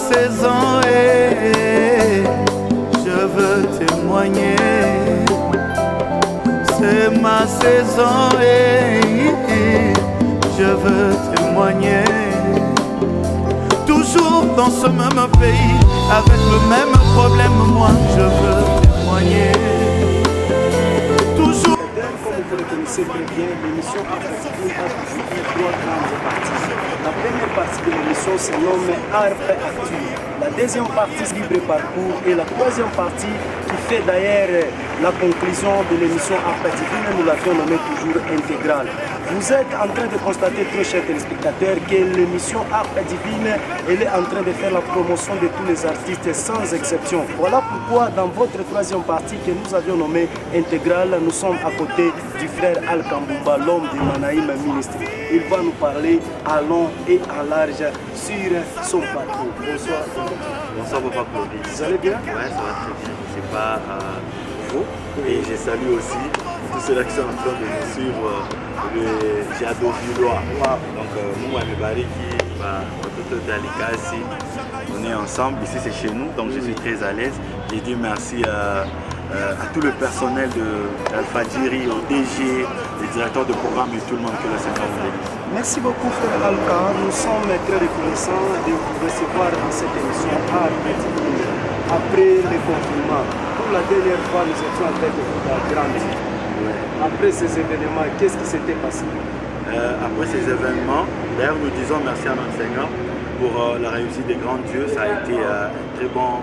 saison et je veux témoigner. C'est ma saison et je veux témoigner. Toujours dans ce même pays, avec le même problème, moi je veux témoigner. Toujours. Comme vous le connaissez très bien, l'émission a toujours trois grandes parties. La première partie de l'émission se nomme Harpe Actu. La deuxième partie, Libre Parcours. Et la troisième partie, qui fait d'ailleurs la conclusion de l'émission Harpe Divine, nous l'avions nommée toujours intégrale. Vous êtes en train de constater, très chers téléspectateurs, que l'émission Harpe Divine, elle est en train de faire la promotion de tous les artistes sans exception. Voilà pourquoi dans votre troisième partie que nous avions nommée intégrale, nous sommes à côté du frère Al Kambumba, l'homme du Manaïm Ministry. Il va nous parler à long et à large sur son parcours. Bonsoir. Bonsoir Papa Claudie. Vous allez bien? Ouais, ça va très bien. C'est pas faux. Et je salue aussi tous ceux-là qui sont en train de nous suivre, le Jado Villois. Donc, moi, Bariki, Watoto Dalikasi, on est ensemble. Ici, c'est chez nous, donc je suis très à l'aise. Je dis merci à tout le personnel de Alpha Djiri, au DG, les directeurs de programme et tout le monde que le Seigneur vous bénisse. Merci beaucoup, frère Alka. Nous sommes très reconnaissants de vous recevoir dans cette émission après le confinement. Pour la dernière fois, nous étions avec vous à Grande. Après ces événements, qu'est-ce qui s'était passé? Après ces événements, d'ailleurs, nous disons merci à notre Seigneur pour la réussite des grands dieux. Ça a été un très bon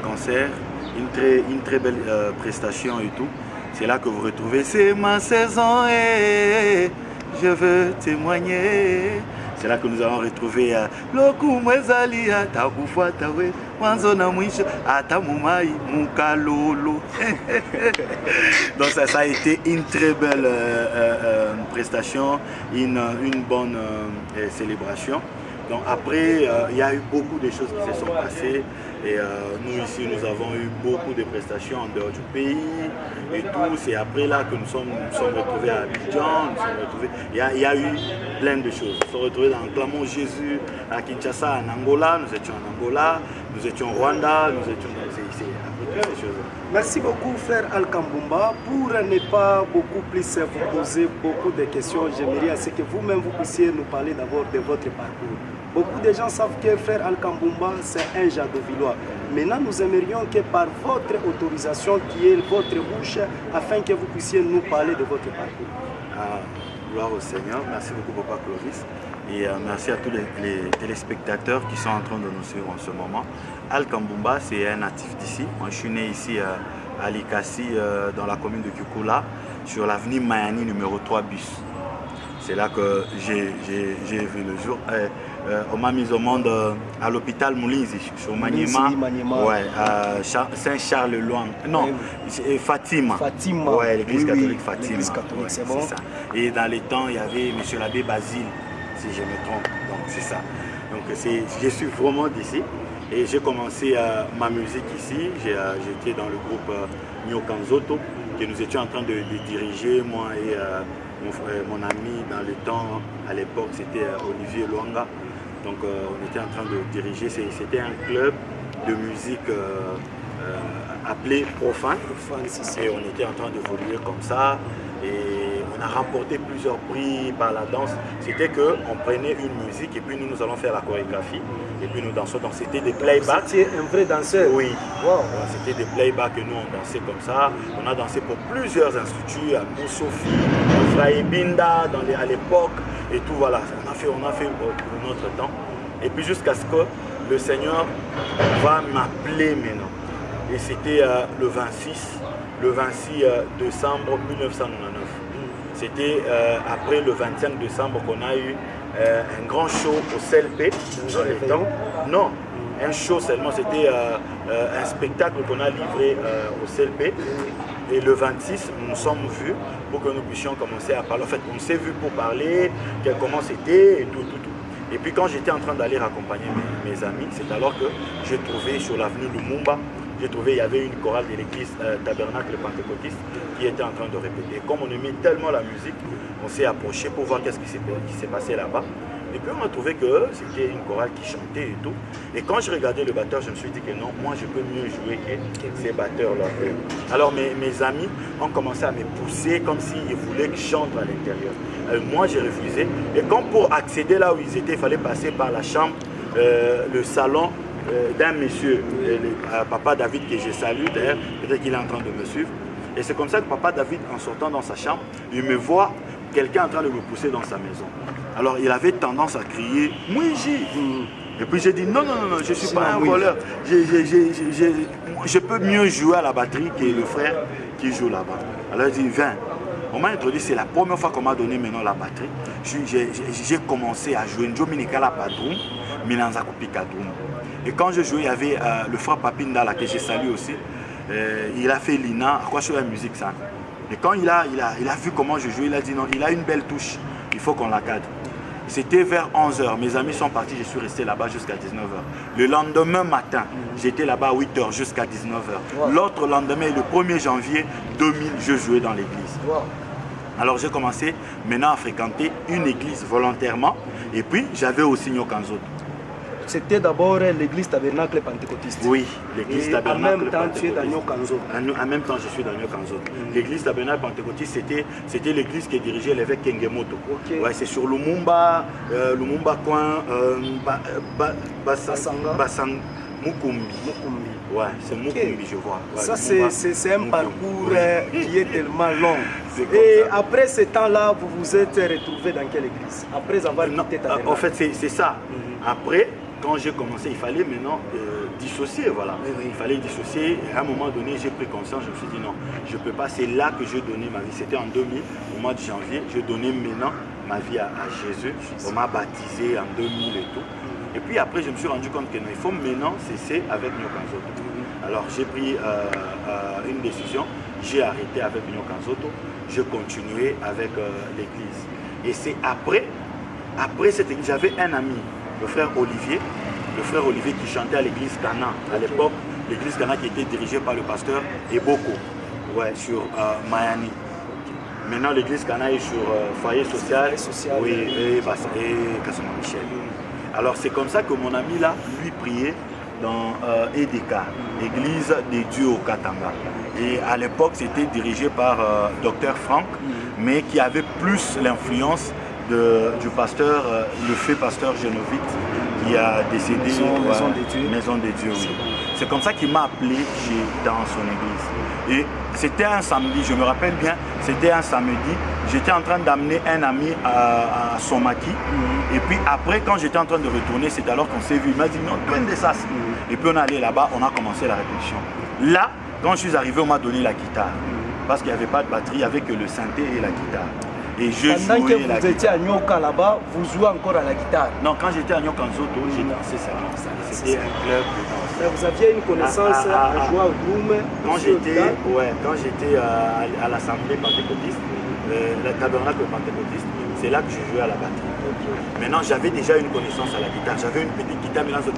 concert, une très belle prestation et tout. C'est là que vous retrouvez, c'est ma saison et je veux témoigner. C'est là que nous allons retrouver Loku Mwezali Atabufa Tawe Wanzona Mwisho Atamumai Mukalolo. Donc ça a été une très belle prestation, une bonne célébration. Donc après, il y a eu beaucoup de choses qui se sont passées et nous ici, nous avons eu beaucoup de prestations en dehors du pays et tout. C'est après là que nous sommes retrouvés à Abidjan, il y a eu plein de choses. Nous sommes retrouvés dans Clamons Jésus, à Kinshasa, en Angola, nous étions en Angola, nous étions au Rwanda, nous étions dans ces choses. Merci beaucoup, frère Al Kambumba. Pour ne pas beaucoup plus vous poser beaucoup de questions, j'aimerais à ce que vous-même vous puissiez nous parler d'abord de votre parcours. Beaucoup de gens savent que frère Al Kambumba, c'est un Jadovillois. Maintenant, nous aimerions que par votre autorisation, qui est votre bouche, afin que vous puissiez nous parler de votre parcours. Gloire au Seigneur. Merci beaucoup, Papa Clovis. Et merci à tous les téléspectateurs qui sont en train de nous suivre en ce moment. Al Kambumba, c'est un natif d'ici. Moi, je suis né ici à Likasi, dans la commune de Kukula, sur l'avenue Mayani numéro 3 bus. C'est là que j'ai vu le jour. On m'a mis au monde à l'hôpital Moulinzi, sur Maniema. Ouais, à Saint-Charles-Loing. Non, Fatima. Fatima. Ouais, l'église catholique Fatima. L'église catholique, c'est bon. Ça. Et dans les temps, il y avait monsieur l'abbé Basile, si je me trompe. Donc c'est ça. Donc je suis vraiment d'ici. Et j'ai commencé ma musique ici. J'étais dans le groupe Nyokanzoto, que nous étions en train de diriger, moi et mon ami dans le temps, à l'époque, c'était Olivier Luanga. Donc on était en train de diriger, c'était un club de musique appelé Profane. Et on était en train d'évoluer comme ça. Et on a remporté plusieurs prix par la danse. C'était qu'on prenait une musique et puis nous allons faire la chorégraphie. Et puis nous dansons. Donc c'était des playbacks. C'était un vrai danseur? Oui. Wow. C'était des playbacks que nous on dansait comme ça. On a dansé pour plusieurs instituts, à Moussofi, à Fraïbinda, à l'époque. Et tout, voilà. On a fait pour notre temps. Et puis jusqu'à ce que le Seigneur va m'appeler maintenant. Et c'était le 26 décembre 1999. C'était après le 25 décembre qu'on a eu un grand show au CLP. Non, un show seulement, c'était un spectacle qu'on a livré au CLP. Et le 26, nous nous sommes vus pour que nous puissions commencer à parler. En fait, on s'est vus pour parler, comment c'était et tout. Et puis quand j'étais en train d'aller accompagner mes amis, c'est alors que j'ai trouvé sur l'avenue Lumumba, il y avait une chorale de l'église Tabernacle Pentecôtiste qui était en train de répéter. Et comme on aimait tellement la musique, on s'est approché pour voir qu'est-ce qui s'est passé là-bas. Et puis on a trouvé que c'était une chorale qui chantait et tout. Et quand je regardais le batteur, je me suis dit que non, moi je peux mieux jouer que ces batteurs-là. Alors mes amis ont commencé à me pousser comme s'ils voulaient que je chante à l'intérieur. Moi j'ai refusé. Et comme pour accéder là où ils étaient, il fallait passer par la chambre, le salon d'un monsieur, Papa David, que je salue d'ailleurs, peut-être qu'il est en train de me suivre. Et c'est comme ça que Papa David, en sortant dans sa chambre, il me voit quelqu'un en train de me pousser dans sa maison. Alors il avait tendance à crier « Mouiji !» Et puis j'ai dit non, je ne suis pas un voleur. Je peux mieux jouer à la batterie que le frère qui joue là-bas. Alors il dit viens. On m'a introduit, c'est la première fois qu'on m'a donné maintenant la batterie. J'ai commencé à jouer Njo Minikala Padroum, Minanza Kupikadroum. Et quand je jouais, il y avait le frère Papinda là, que j'ai salué aussi. Il a fait l'INA, à quoi je fais la musique ça. Et quand il a vu comment je jouais, il a dit non, il a une belle touche, il faut qu'on la cadre. C'était vers 11h, mes amis sont partis, je suis resté là-bas jusqu'à 19h. Le lendemain matin, j'étais là-bas à 8h jusqu'à 19h. Wow. L'autre lendemain, le 1er janvier 2000, je jouais dans l'église. Wow. Alors j'ai commencé maintenant à fréquenter une église volontairement et puis j'avais aussi Nyokanzoto. C'était d'abord l'église tabernacle pentecôtiste. Oui, l'église tabernacle pentecôtiste. En même temps, tu es dans Nyokanzoto. En même temps, je suis dans Nyokanzoto. L'église tabernacle pentecôtiste, c'était l'église qui dirigeait l'évêque Kengemoto. Okay. Ouais, c'est sur Lumumba coin, Basang, Mukumbi. Ouais, c'est Mukumbi, je vois. Ouais, ça, c'est un parcours qui est tellement long. Et après ce temps-là, vous vous êtes retrouvé dans quelle église? Après avoir quitté tabernacle. En fait, c'est ça. Après, quand j'ai commencé, il fallait maintenant dissocier, voilà. Oui. Il fallait dissocier. Et à un moment donné, j'ai pris conscience, je me suis dit non, je ne peux pas. C'est là que j'ai donné ma vie. C'était en 2000, au mois de janvier. J'ai donné maintenant ma vie à Jésus. On m'a baptisé en 2000 et tout. Et puis après, je me suis rendu compte que non, il faut maintenant cesser avec Nyokanzoto. Alors j'ai pris une décision. J'ai arrêté avec Nyokanzoto. Je continuais avec l'église. Et c'est après cette église, j'avais un ami, le frère Olivier qui chantait à l'église Cana. À l'époque, l'église Cana qui était dirigée par le pasteur Eboko, ouais, sur Mayani. Maintenant, l'église Cana est sur foyer social, oui, et Kassama Michel. Alors c'est comme ça que mon ami là, lui priait dans Edeka, église des dieux au Katanga. Et à l'époque, c'était dirigé par Dr Franck, mais qui avait plus l'influence du pasteur, le fait pasteur Génovite, qui a décédé Maison des Dieux. Oui. C'est comme ça qu'il m'a appelé dans son église. Et c'était un samedi, je me rappelle bien, c'était un samedi, j'étais en train d'amener un ami à Somaki. Et puis après, quand j'étais en train de retourner, c'est alors qu'on s'est vu. Il m'a dit non, toi de ça. Et puis on est allé là-bas, on a commencé la répétition. Là, quand je suis arrivé, on m'a donné la guitare. Parce qu'il n'y avait pas de batterie, il n'y avait que le synthé et la guitare. Et pendant que vous étiez à Nyoka là-bas, vous jouez encore à la guitare? Non, quand j'étais à Nyokanzoto, j'ai dansé ça. C'était un club de danse. Vous aviez une connaissance à jouer au Groom? Quand j'étais à l'assemblée pentecôtiste, la tabernacle pentecôtiste, c'est là que je jouais à la batterie. Maintenant, j'avais déjà une connaissance à la guitare. J'avais une petite guitare, mais là, je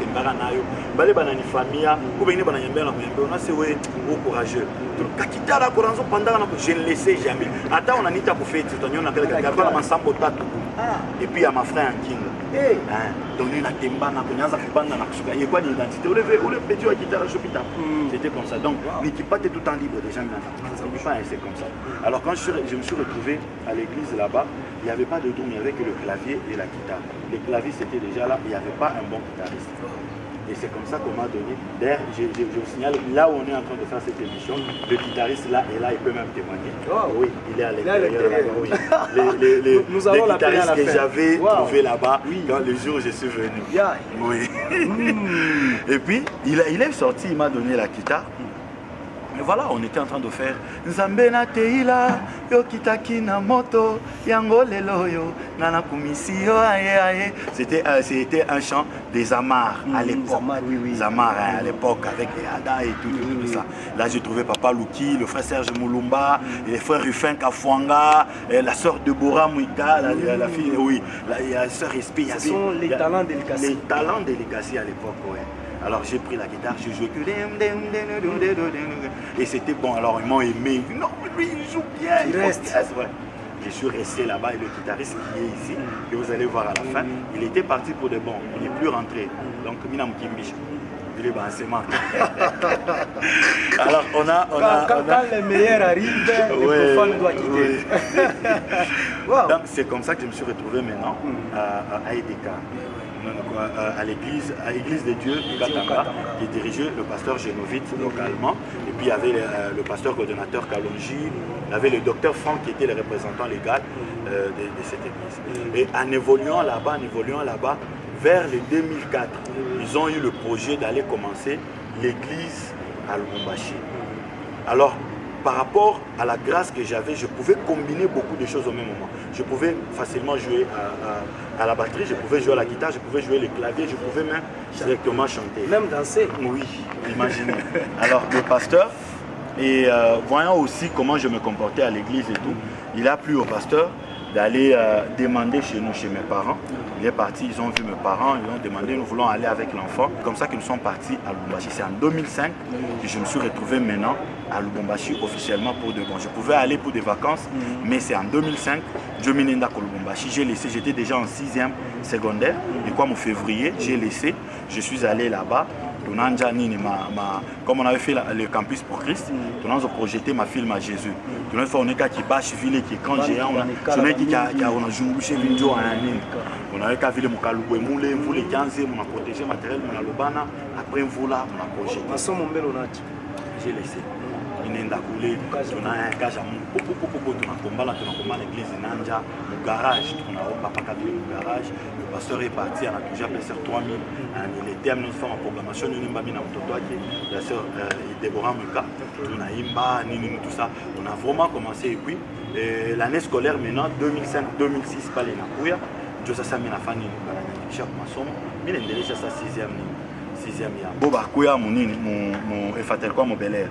courageux. Je ne laissais jamais. Attends, on a dit pour faire et puis il y a ma frère en King. Donc il y a une quoi d'identité. C'était comme ça. Donc l'équipe était tout le temps libre déjà. C'est comme ça. Alors quand je me suis retrouvé à l'église là-bas, il n'y avait pas de drum, il n'y avait que le clavier et la guitare. Les claviers c'était déjà là, il n'y avait pas un bon guitariste. Et c'est comme ça qu'on m'a donné. D'ailleurs, je vous signale, là où on est en train de faire cette émission, le guitariste là est là, il peut même témoigner. Oh, oui, il est à l'intérieur là-bas. Oui. Les guitaristes que j'avais trouvés là-bas quand le jour où je suis venu. Oui. Et puis, il est sorti, il m'a donné la guitare. Mais voilà, on était en train de faire Nzambena Teila, yo kitaki na moto, yango lelo yo, nana kumisi yo aye aye. C'était un chant des Amars à l'époque. Zamar à l'époque avec les Ada et tout ça. Là j'ai trouvé Papa Luki, le frère Serge Moulumba, les frères Rufin Kafouanga, la sœur Deborah Mouika, la fille, oui, la sœur Espi. Ce sont les talents délicacés. Les talents délicacés à l'époque, ouais. Alors j'ai pris la guitare, je jouais que et c'était bon. Alors ils m'ont aimé. Non, lui il joue bien. Il reste. Ouais. je suis resté là-bas et le guitariste qui est ici, que vous allez voir à la fin, il était parti pour de bon, il n'est plus rentré. Donc, Minam Kimbish. Il est bassement. Alors, quand les meilleurs arrivent, le profane doit quitter. Wow. Donc, c'est comme ça que je me suis retrouvé maintenant à EDK. À l'église de Dieu Katanga, qui dirigeait le pasteur Génovite localement, et puis il y avait le pasteur coordonnateur Kalonji, il y avait le docteur Franck qui était le représentant légal de cette église. Et en évoluant là-bas, vers le 2004, ils ont eu le projet d'aller commencer l'église à Lubumbashi. Alors, par rapport à la grâce que j'avais, je pouvais combiner beaucoup de choses au même moment. Je pouvais facilement jouer à la batterie, je pouvais jouer à la guitare, je pouvais jouer le clavier, je pouvais même directement chanter. Même danser? Oui, imaginez. Alors, le pasteur, et voyant aussi comment je me comportais à l'église et tout, il a plu au pasteur d'aller demander chez nous, chez mes parents. Il est parti, ils ont vu mes parents, ils ont demandé, nous voulons aller avec l'enfant. Comme ça que nous sommes partis à Lubumbashi. C'est en 2005 que je me suis retrouvé maintenant à Lubumbashi officiellement pour de bon. Je pouvais aller pour des vacances, mais c'est en 2005, je m'ai à Lubumbashi. J'ai laissé, j'étais déjà en 6e secondaire. Et comme en février, j'ai laissé, je suis allé là-bas. Comme on avait fait le campus pour Christ, on a projeté ma film à Jésus. On a fait un écart qui bâche ville qui est grand géant. On a qui a joué chez Vinjo en année. On a vu le Mokalou et Moulé, vous les 15, on a protégé matériel, on a le bana. Après vous là, on a projeté. J'ai laissé. Il est coulé, on a un cage à mon combat, on a combat l'église Nanja, le garage, on a pas le garage. Le pasteur est parti, on a déjà passé 3000. Il était amené à faire en programmation, nous avons mis la sœur Déborah Muka, on a Imba, tout ça. On a vraiment commencé et puis l'année scolaire maintenant, 2005-2006, pas les Nakouya, je sais ça, mais la famille, chaque maçon, mais il est déjà sa 6e. Boba Kouya, mon Efatel quoi, mon Bel Air.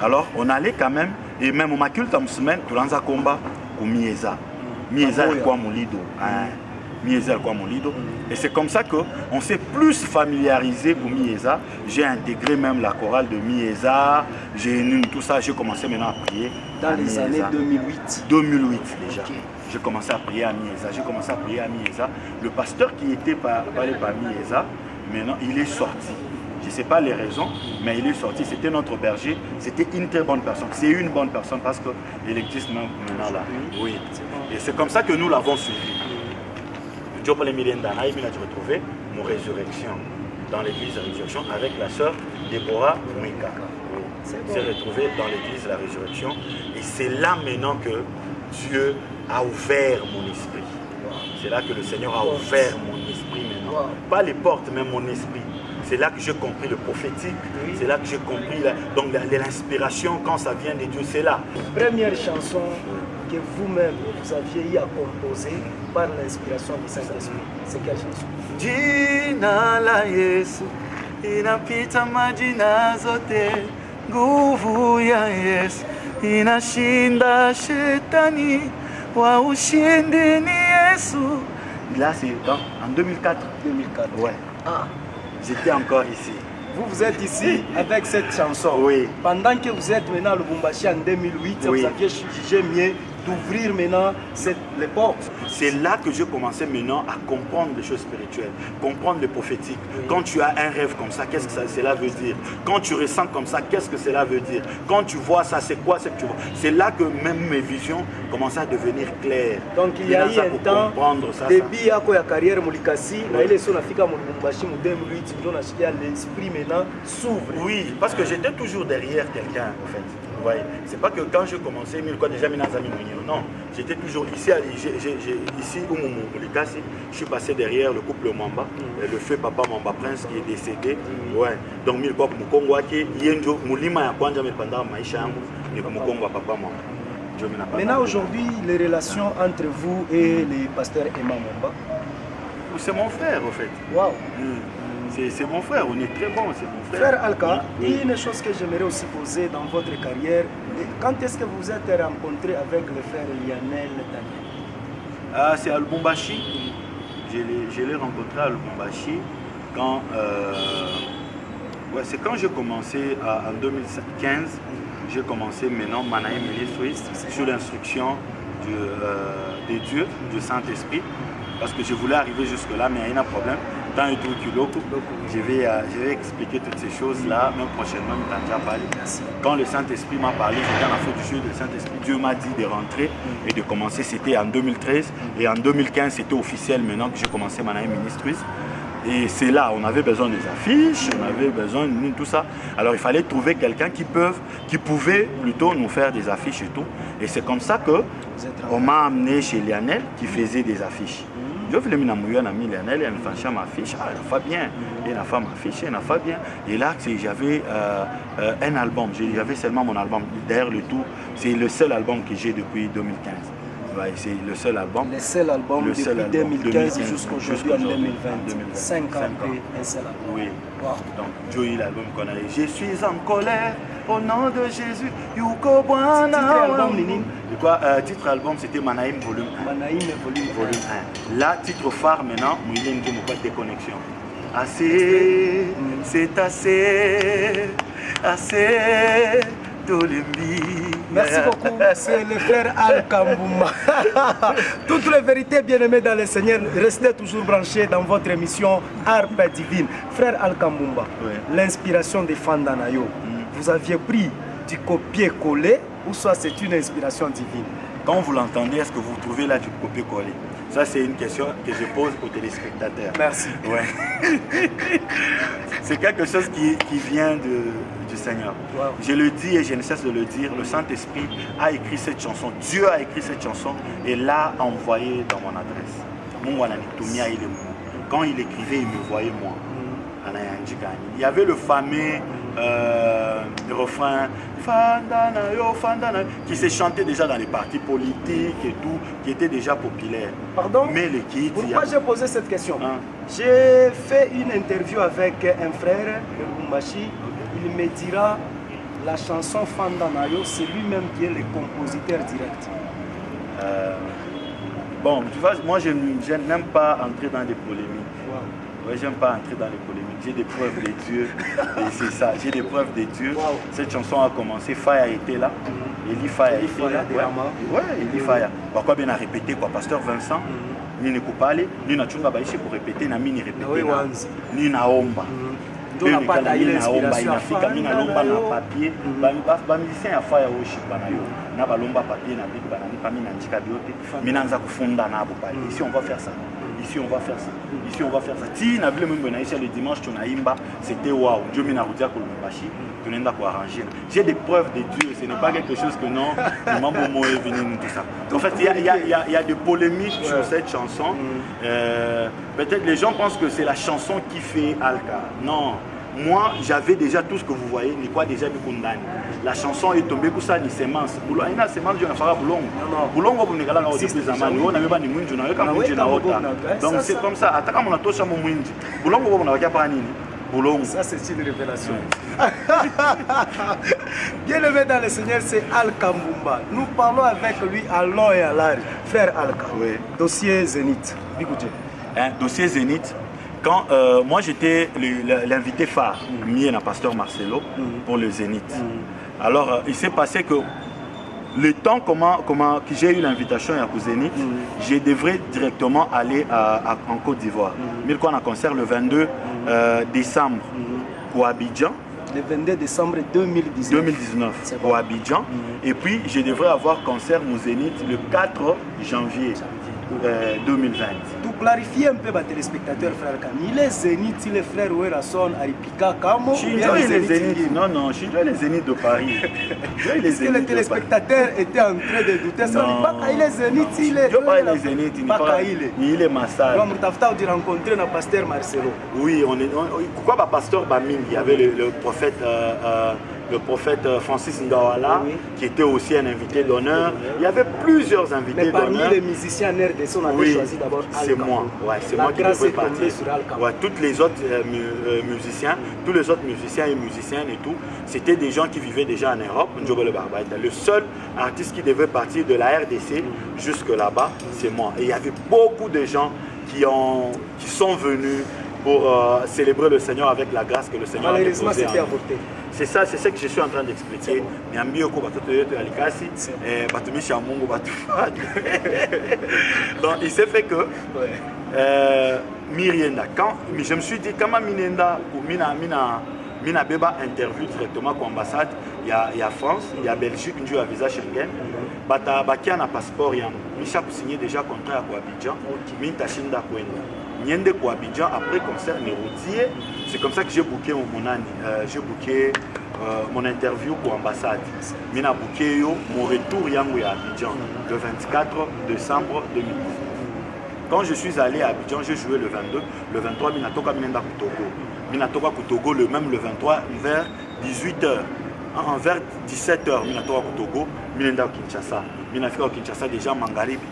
Alors, on allait quand même, et même au maculte en semaine, tout dans un combat pour Mieza. Mieza est quoi mon lido. Mieza est quoi mon lido. Et c'est comme ça qu'on s'est plus familiarisé pour Mieza. J'ai intégré même la chorale de Mieza. Tout ça, j'ai commencé maintenant à prier. Dans les années 2008 2008 déjà. Okay. J'ai commencé à prier à Mieza. Le pasteur qui était parlé par Mieza, maintenant, il est sorti. Je ne sais pas les raisons, mais il est sorti. C'était notre berger. C'était une très bonne personne. C'est une bonne personne parce qu'il existe maintenant là. Oui. Et c'est comme ça que nous l'avons suivi. J'ai retrouvé mon résurrection dans l'église de la résurrection avec la sœur Déborah Mwika. C'est retrouvé dans l'église de la résurrection. Et c'est là maintenant que Dieu a ouvert mon esprit. C'est là que le Seigneur a ouvert mon esprit maintenant. Pas les portes, mais mon esprit. C'est là que j'ai compris le prophétique. C'est là que j'ai compris l'inspiration quand ça vient de Dieu. C'est là. Première chanson que vous-même vous aviez eu à composer par l'inspiration du Saint-Esprit. C'est quelle chanson? Jina la Yesu inapita majina zote, nguvu ya Yesu inashinda shetani, wa ushindi ni Yesu. Là c'est en 2004. 2004. Ouais. Ah. J'étais encore ici. Vous êtes ici avec cette chanson. Oui. Pendant que vous êtes maintenant à Lubumbashi en 2008, oui. Vous aviez jugé mieux d'ouvrir maintenant les portes. C'est là que j'ai commencé maintenant à comprendre les choses spirituelles, comprendre le prophétique. Oui. Quand tu as un rêve comme ça, qu'est-ce que cela veut dire? Quand tu ressens comme ça, qu'est-ce que cela veut dire? Quand tu vois ça, c'est quoi ce que tu vois? C'est là que même mes visions commençaient à devenir claires. Donc il y a eu un temps, depuis la carrière Moulikasi, l'esprit maintenant s'ouvre. Oui, parce que j'étais toujours derrière quelqu'un en fait. C'est pas que quand j'ai commencé, non, j'étais toujours ici, ici où je suis passé derrière le couple Mamba, le feu Papa Mamba Prince qui est décédé. Ouais. Donc, maintenant, aujourd'hui, les relations entre vous et les pasteurs Emma Mamba? C'est mon frère, en fait. Waouh! C'est mon frère, on est très bon, c'est mon frère. Frère Alka, une chose que j'aimerais aussi poser dans votre carrière, quand est-ce que vous êtes rencontré avec le frère Lionel Daniel? C'est à Lubumbashi. Je l'ai rencontré à Lubumbashi quand... c'est quand j'ai commencé en 2015, j'ai commencé maintenant Manaïm Ministries sous l'instruction des dieux, du Saint-Esprit, parce que je voulais arriver jusque-là, mais il y a un problème. Dans le truc, je vais expliquer toutes ces choses-là, même prochainement, mais déjà parlé. Quand le Saint-Esprit m'a parlé, j'étais en affaire du jeu, le Saint-Esprit, Dieu m'a dit de rentrer et de commencer. C'était en 2013 et en 2015, c'était officiel maintenant que j'ai commencé ma ministries. Et c'est là, on avait besoin des affiches, on avait besoin de tout ça. Alors il fallait trouver quelqu'un qui pouvait plutôt nous faire des affiches et tout. Et c'est comme ça qu'on m'a amené chez Lionel qui faisait des affiches. Je voulais me namouiller un ami Lionel, il a fait ma fiche, il a fait bien, il a fait ma fiche, il a fait bien. Et là, j'avais un album, j'avais seulement mon album. Derrière le tout, c'est le seul album que j'ai depuis 2015. Ouais, c'est le seul album. Le seul album depuis 2015 jusqu'aujourd'hui en 2020. 5 ans après, un seul album. Oui. Wow. Donc, Joey, l'album qu'on a eu. Je suis en colère au nom de Jésus. Yuko Bwana. Titre album, Nini. Titre album, c'était Manaïm volume 1. Manaïm volume 1. Là, titre phare maintenant, Mouilin de Mouba Déconnexion. Assez, c'est assez, assez. Merci beaucoup, c'est le frère Al Kamboumba. Toutes les vérités bien-aimées dans le Seigneur, restez toujours branchés dans votre émission Harpe Divine. Frère Al Kamboumba, l'inspiration des Fandanayo, vous aviez pris du copier-coller ou soit c'est une inspiration divine? Quand vous l'entendez, est-ce que vous trouvez là du copier-coller? Ça, c'est une question que je pose aux téléspectateurs. Merci. Ouais. C'est quelque chose qui vient du Seigneur. Wow. Je le dis et je ne cesse de le dire, le Saint-Esprit a écrit cette chanson, Dieu a écrit cette chanson et l'a envoyée dans mon adresse. Quand il écrivait, il me voyait moi. Il y avait le fameux refrain qui s'est chanté déjà dans les partis politiques et tout, qui était déjà populaire. Pardon? Mais les kids, pourquoi j'ai posé cette question? J'ai fait une interview avec un frère, Lumbashi. Il me dira la chanson Fandanayo, c'est lui-même qui est le compositeur direct. Bon, tu vois, moi je n'aime pas entrer dans des polémiques. Wow. Ouais, j'aime pas entrer dans les polémiques. J'ai des preuves de Dieu. Et c'est ça, j'ai des preuves de Dieu. Wow. Cette chanson a commencé, Faya était là. Eli Faya était là. Ouais, Eli Faya. Pourquoi bien a répété quoi, Pasteur Vincent? Ni ne coupe pas aller, ni na chunga baïché pour répéter, na mini répéter, ni na omba. Donc on n'a pas taillé l'inspiration à faire. Na lomba na papier, ba musicien ya Faya oshi bana yo. Na ba lomba papier na big bana ni pami na ndika biote. Minanza kufunda na abo pale. Ici on va faire ça. Ici on va faire ça. Ici on va faire ça. Si na vile même naisha le dimanche tu naimba, c'était waouh. Dieu mina rudia ko lumbashi. Tu n'as pas arranger. J'ai des preuves de Dieu. Ce n'est pas quelque chose que non. Le Mambo est venu tout ça. En fait, il y a des polémiques sur cette chanson. Peut-être les gens pensent que c'est la chanson qui fait Alka. Non. Moi, j'avais déjà tout ce que vous voyez, ni quoi déjà du condamné. La chanson est tombée pour ça, ni semence. Il y a une semence, je ne ferai pas boulongo. Boulongo, vous n'avez pas de plus à manger. On n'avait pas de mouinge, on n'avait pas de mouinge. Donc c'est comme ça. Attaquons mon attention à mon mouinge. Boulongo, vous n'avez pas de boulongo. Ça, c'est une révélation. Bien aimé dans le Seigneur, c'est Al Kamboumba. Nous parlons avec lui à long et à large. Frère Alka, dossier Zénith. Dossier Zénith. Quand moi j'étais l'invité phare, Miena Pasteur Marcelo, pour le Zénith. Alors il s'est passé que le temps que j'ai eu l'invitation à Zénith, je devrais directement aller en Côte d'Ivoire. Mais on a un concert le 22 décembre pour Abidjan. Le 22 décembre 2019 pour Abidjan. Et puis je devrais avoir concert au Zénith le 4 janvier 2020. Pour clarifier un peu les téléspectateurs, frère Camille, il est Zénith, il est frère Ouerason, Aripika, Kamo. Il est Zénith. Non, je suis les Zénith de Paris. Est-ce que les téléspectateurs étaient en train de douter? Il est Zénith, il est. Il est Massal. Donc, tu as rencontré le pasteur Marcelo. Oui, pourquoi le pasteur Baming? Il y avait le prophète Francis Ngawala, qui était aussi un invité d'honneur. Il y avait plusieurs invités d'honneur. Mais parmi les musiciens RDC, on avait choisi d'abord Al C'est moi. Ouais, c'est moi qui devais partir. Tous les autres musiciens, tous les autres musiciens et musiciennes et tout, c'était des gens qui vivaient déjà en Europe. Le seul artiste qui devait partir de la RDC jusque là-bas, c'est moi. Et il y avait beaucoup de gens qui sont venus pour célébrer le Seigneur avec la grâce que le Seigneur a déposée. Malheureusement, c'était avorté. C'est ça, c'est ce que je suis en train d'expliquer. Donc il s'est fait que Mirienda, quand je me suis dit comment Mirienda ou Mina Beba interview directement avec l'ambassade, il y a France, il y a Belgique, il y a visa Schengen. Bata bakia na passeport yango. Micha pour signer déjà contrat à Abidjan. Minta Shinda Kwenda. Niende pour Abidjan après concert Néroutier. C'est comme ça que j'ai booké mon interview pour l'ambassade. Mina booké mon retour yango à Abidjan le 24 décembre 2019. Quand je suis allé à Abidjan, j'ai joué le 22, le 23 Minatoka Minenda Kutogo. Minatoka Kutogo le 23 vers 18h. Vers 17h, Minatoka Kutogo, Minenda Kinshasa. Minafika Kinshasa déjà Mangaribi.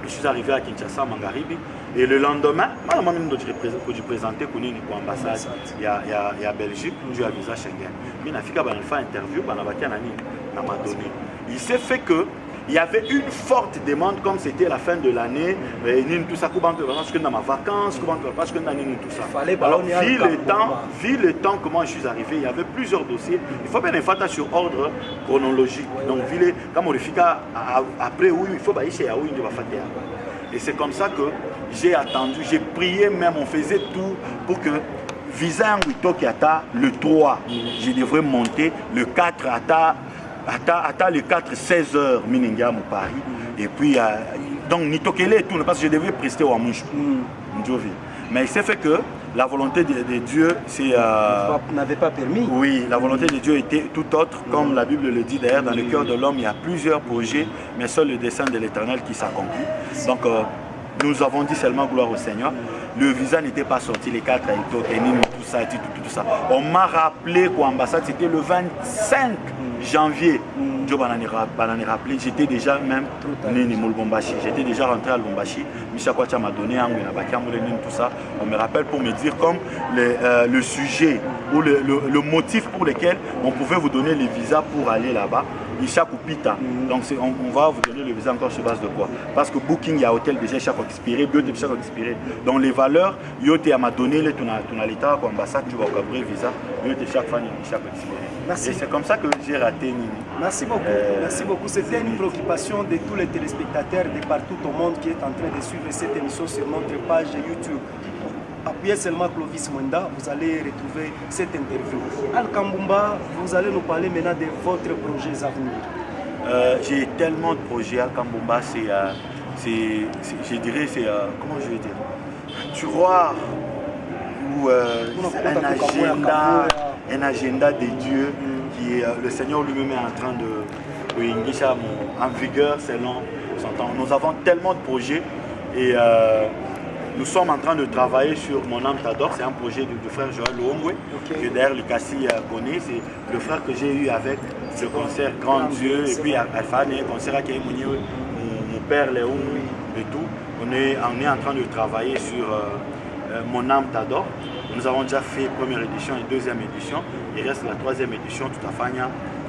Je suis arrivé à Kinshasa, Mangaribi. Et le lendemain, je présentais pour l'ambassade. Il y a Belgique, je suis à visa Schengen. Minafika a fait une interview, il s'est fait que il y avait une forte demande, comme c'était la fin de l'année, tout ça, parce que dans ma vacance, parce que dans tout ça. Alors, vu le temps, comment je suis arrivé, il y avait plusieurs dossiers. Il faut bien faire sur ordre chronologique. Donc, comme on le fait après, oui, il faut aller chez Yaoui, il va faire. Et c'est comme ça que j'ai attendu, j'ai prié même, on faisait tout pour que visa Witokiata, le 3, je devrais monter, le 4 à le 4, 16h, Miningam au Paris. Et puis, donc, Nitokele et tout, parce que je devais prester au Amouche. Mais il s'est fait que la volonté de Dieu, n'avait pas permis. Oui, la volonté de Dieu était tout autre. Comme la Bible le dit d'ailleurs, dans le cœur de l'homme, il y a plusieurs projets, mais seul le dessein de l'Éternel qui s'accomplit. Donc, nous avons dit seulement gloire au Seigneur. Le visa n'était pas sorti, les 4 tout ça, tout ça. On m'a rappelé qu'au l'ambassade, c'était le 25 janvier. Rappelé, j'étais déjà même j'étais déjà rentré à Lubumbashi. Micha Kwacha m'a donné tout ça. On me rappelle pour me dire comme le sujet ou le motif pour lequel on pouvait vous donner les visas pour aller là-bas. Isha Kupita. Donc on va vous donner le visa encore sur base de quoi? Parce que Booking, il y a hôtel déjà chaque expiré, biote chaque expiré. Donc les valeurs, yote m'a donné les tonalités comme ambassade, tu vas avoir visa, yote chaque fois chaque expiré. Merci. Et c'est comme ça que j'ai raté Nini. Merci beaucoup. Merci beaucoup. C'était une préoccupation de tous les téléspectateurs de partout au monde qui est en train de suivre cette émission sur notre page YouTube. Appuyez seulement Clovis Mwenda, vous allez retrouver cette interview. Al Kambumba, vous allez nous parler maintenant de votre projet à venir. J'ai tellement de projets. Al Kambumba, je dirais, comment je vais dire, tiroir ou un agenda de Dieu qui le Seigneur lui-même est en train de en vigueur selon son temps. Nous avons tellement de projets et nous sommes en train de travailler sur Mon âme t'adore. C'est un projet du frère Joël Loongwe, que d'ailleurs le Kassi connaît. C'est le frère que j'ai eu avec ce concert Grand Dieu et puis Alpha, concert avec mon père Léon et tout. On est en train de travailler sur Mon âme t'adore. Nous avons déjà fait première édition et deuxième édition. Il reste la troisième édition tout à fait.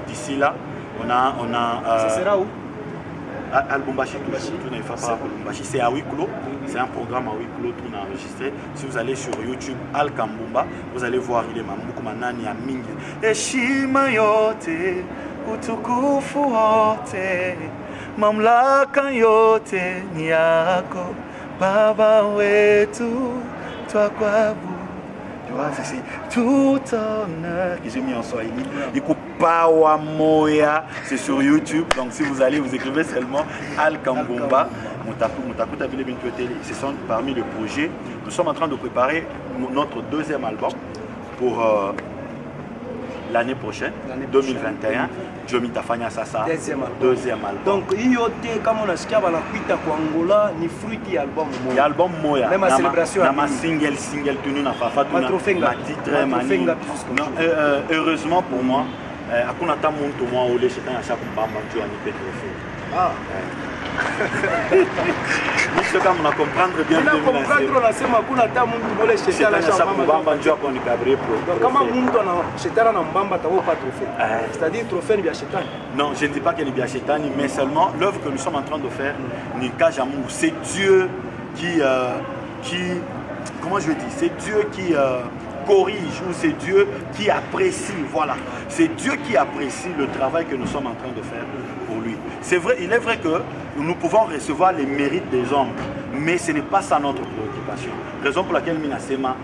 D'ici là, on a ça sera où? À Lubumbashi, c'est à huis clos, c'est un programme à huis clos, tout est enregistré. Si vous allez sur YouTube, Al Kambumba, vous allez voir, il est Mambuku Manani à Mingi. Eshima yote, utukufu wote, mamlaka yote ni yako, Baba wetu, twakwabu. Tu vois, c'est tout honneur que j'ai mis en Swahili. Écoute, Pawa Moya, c'est sur YouTube. Donc si vous allez, vous écrivez seulement Al Kambumba, ce sont parmi les projets. Nous sommes en train de préparer notre deuxième album pour l'année prochaine, 2021. Jomi Tafanya Sasa, deuxième album. Donc, il y a des comme on a ce qu'il y a dans Angola, ni fruit d'album. Il y a album Moya. Même à célébration. Nama single tunu na fafa tuna. Ma titre mani. Heureusement pour moi, hakuna ta muntu mwa ole shetani asha kumbamba ndio anipe trophée. Ah. Nous comme on a comprendre bien bien. On comprendre la sema kuna ta muntu ole shetani asha kumbamba ndio kwa ni cabré pro. Donc kama muntu ana shetani na mbamba tawo pas trophée. C'est-à-dire trophée ni bien shetani. Non, je ne dis pas qu'il est bien shetani, mais seulement l'œuvre que nous sommes en train de faire, Nika Jamou, c'est Dieu qui comment je dis, c'est Dieu qui corrige ou c'est Dieu qui apprécie, voilà. C'est Dieu qui apprécie le travail que nous sommes en train de faire pour lui. C'est vrai, il est vrai que nous pouvons recevoir les mérites des hommes, mais ce n'est pas ça notre préoccupation. Raison pour laquelle Minasema,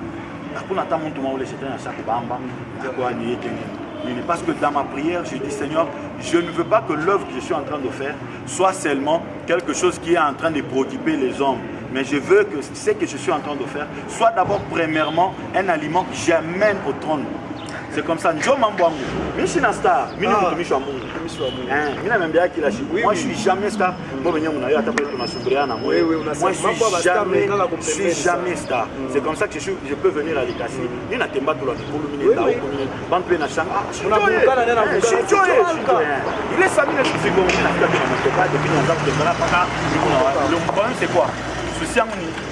parce que dans ma prière, je dis Seigneur, je ne veux pas que l'œuvre que je suis en train de faire soit seulement quelque chose qui est en train de préoccuper les hommes. Mais je veux que ce que je suis en train de faire soit d'abord, premièrement, un aliment que j'amène au trône. C'est comme ça. Moi, je suis star. Moi, je suis jamais star. Moi, je suis jamais star. C'est comme ça que je peux venir à l'Ikasi. Il est le problème, c'est quoi?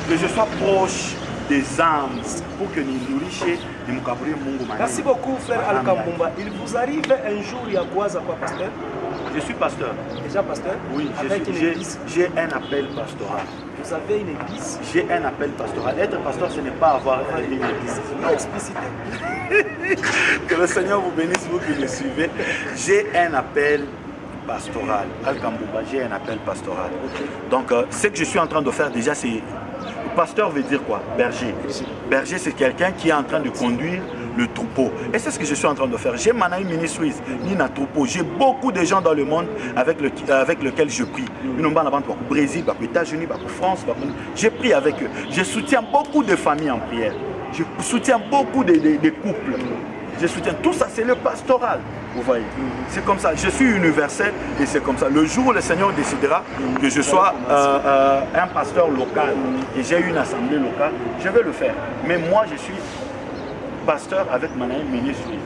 Que je sois proche des âmes pour que nous nourrissions et nous cabrions Mungu. Merci beaucoup, frère Al-Kambumba. Il vous arrive un jour, il y a quoi, pasteur? Je suis pasteur. Déjà pasteur? Oui, j'ai un appel pastoral. Vous avez une église? J'ai un appel pastoral. Être pasteur, ce n'est pas avoir une église. Non, explicité. Que le Seigneur vous bénisse, vous qui le suivez. J'ai un appel pastoral. Al-Kambumba, j'ai un appel pastoral. Donc, ce que je suis en train de faire déjà, c'est... Pasteur veut dire quoi? Berger. Berger, c'est quelqu'un qui est en train de conduire le troupeau. Et c'est ce que je suis en train de faire. J'ai Manaï Ministries, Nina Troupeau. J'ai beaucoup de gens dans le monde avec lesquels je prie. Au Brésil, aux États-Unis, en France. J'ai prié avec eux. Je soutiens beaucoup de familles en prière. Je soutiens beaucoup de couples. Je soutiens tout ça, c'est le pastoral. Vous voyez, c'est comme ça. Je suis universel et c'est comme ça. Le jour où le Seigneur décidera que je sois un pasteur local et j'ai une assemblée locale, je vais le faire. Mais moi, je suis pasteur avec Manaïm Ministries.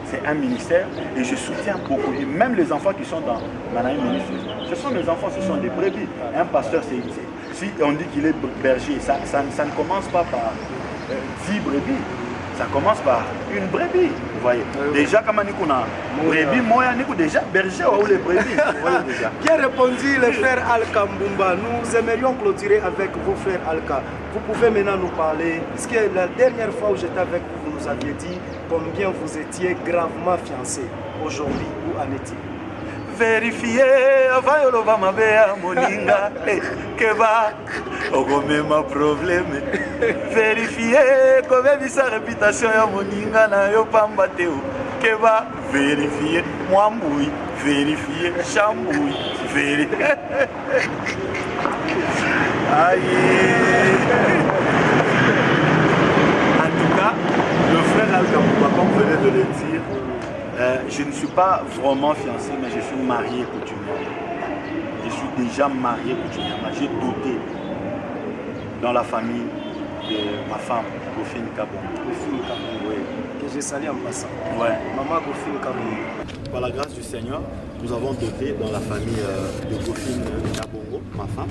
C'est un ministère et je soutiens beaucoup. Et même les enfants qui sont dans Manaïm Ministries, ce sont mes enfants, ce sont des brebis. Un pasteur, si on dit qu'il est berger, ça ne commence pas par 10 brebis. Ça commence par une brebis, vous voyez. Déjà, comme on a brebis, moi, on déjà berger ou les brebis. Bien répondu, les frères Al-Kambumba. Nous aimerions clôturer avec vous, frères Alka. Vous pouvez maintenant nous parler, puisque la dernière fois où j'étais avec vous, vous nous aviez dit combien vous étiez gravement fiancés. Aujourd'hui, où en est-il? Vérifier avant de va m'avoir moninga que va au même problème. Vérifier comme sa réputation ya moninga na yo pambateo que va vérifier moi moui vérifier chamboui vérifier. Aïe. En tout cas, le frère Al-Kambumba, comme vous venez de le dire, je ne suis pas vraiment fiancé, mais je suis marié coutumièrement. Je suis déjà marié coutumièrement. J'ai doté dans la famille de ma femme, Gofine Kabongo. Gofine Kabongo, oui. Que je salue en passant. Ouais. Maman Gofine Kabongo. Par la grâce du Seigneur, nous avons doté dans la famille de Gofine Kabongo, ma femme,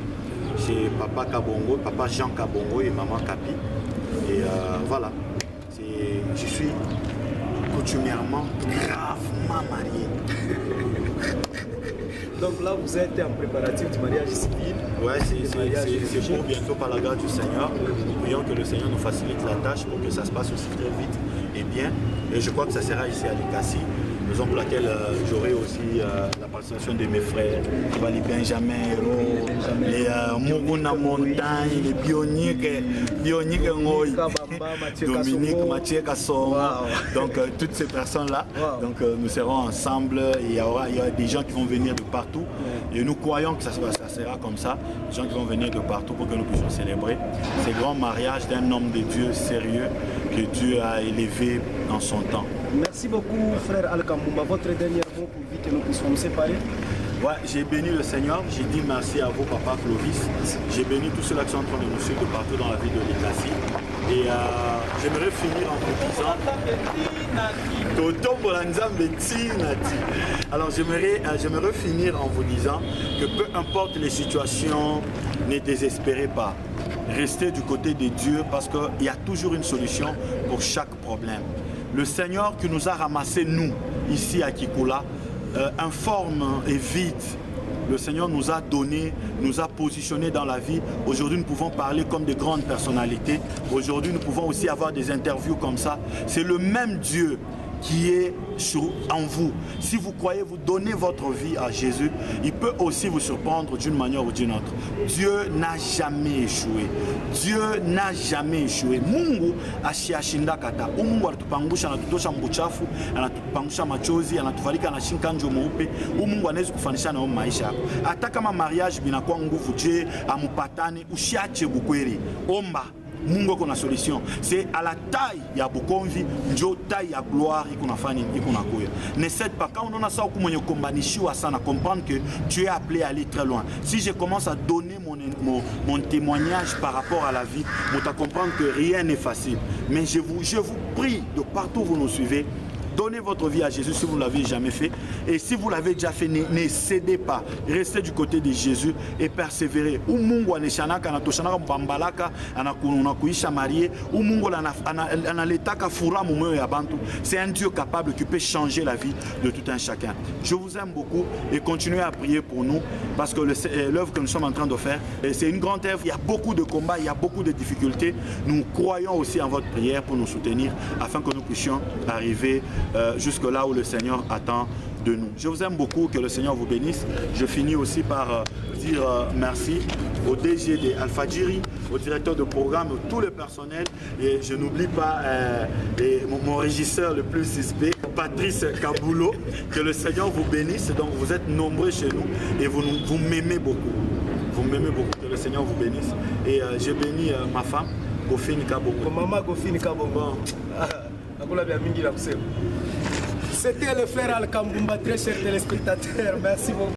chez papa Kabongo, papa Jean Kabongo et maman Kapi. Et voilà, je suis coutumièrement gravement marié. Donc là, vous êtes en préparatif du mariage civil. Ouais, c'est pour bientôt par la grâce du Seigneur. Nous prions que le Seigneur nous facilite la tâche pour que ça se passe aussi très vite et bien. Et je crois que ça sera ici à l'Ikasi. Raison pour laquelle j'aurai aussi la participation de mes frères, les Benjamin Héros, les Muguna Montagne, les Bionique Ngoy, Dominique Mathieu Kasson. Donc toutes ces personnes-là, donc nous serons ensemble. Il y a des gens qui vont venir de partout. Et nous croyons que ça sera comme ça. Des gens qui vont venir de partout pour que nous puissions célébrer ces grands mariages d'un homme de Dieu sérieux que Dieu a élevé dans son temps. Merci beaucoup, frère Al-Kambumba. Votre dernier mot pour vite que nous puissions nous séparer. Ouais, j'ai béni le Seigneur, j'ai dit merci à vous, papa Clovis. J'ai béni tous ceux-là qui sont en train de nous suivre de partout dans la ville de l'Ikasi. Et j'aimerais finir en vous disant alors j'aimerais finir en vous disant que peu importe les situations, ne désespérez pas. Restez du côté de Dieu parce qu'il y a toujours une solution pour chaque problème. Le Seigneur qui nous a ramassés, nous, ici à Kikoula, informe et vite le Seigneur nous a donné, nous a positionnés dans la vie. Aujourd'hui, nous pouvons parler comme de grandes personnalités. Aujourd'hui, nous pouvons aussi avoir des interviews comme ça. C'est le même Dieu qui est en vous. Si vous croyez, vous donnez votre vie à Jésus, il peut aussi vous surprendre d'une manière ou d'une autre. Dieu n'a jamais échoué. Dieu n'a jamais échoué. Mungu ashiashinda kata. Mungu anatupangusha, anatutosha mbuchafu, anatupangusha machozi, anatuvalika na shinkanjo mweupe. Mungu anaweza kufanisha na maisha yako. Hata kama mariage binakuwa nguvu, je amupatane, ushiache bukweli. Omba. Mungu kuna solution. C'est à la taille ya bukonvi njo taille ya gloire ikunafanya ikunakuya. Ne cède pas quand on a ça comme kombanishiwa sana, comprendre que tu es appelé à aller très loin. Si je commence à donner mon témoignage par rapport à la vie, vous allez comprendre que rien n'est facile. Mais je vous prie de partout où vous nous suivez, donnez votre vie à Jésus si vous ne l'avez jamais fait. Et si vous l'avez déjà fait, ne cédez pas. Restez du côté de Jésus et persévérez. C'est un Dieu capable qui peut changer la vie de tout un chacun. Je vous aime beaucoup et continuez à prier pour nous parce que l'œuvre que nous sommes en train de faire, c'est une grande œuvre. Il y a beaucoup de combats, il y a beaucoup de difficultés. Nous croyons aussi en votre prière pour nous soutenir afin que nous puissions arriver jusque là où le Seigneur attend de nous. Je vous aime beaucoup, que le Seigneur vous bénisse. Je finis aussi par dire merci au DG de Alpha Jiri, au directeur de programme, à tout le personnel. Et je n'oublie pas mon régisseur le plus suspect, Patrice Kaboulot. Que le Seigneur vous bénisse. Donc vous êtes nombreux chez nous et vous m'aimez beaucoup. Vous m'aimez beaucoup, que le Seigneur vous bénisse. Et je bénis ma femme, Gofini Kabongo. Maman Gofini Kabongo. C'était le frère Al Kambumba, très chers téléspectateurs. Merci beaucoup.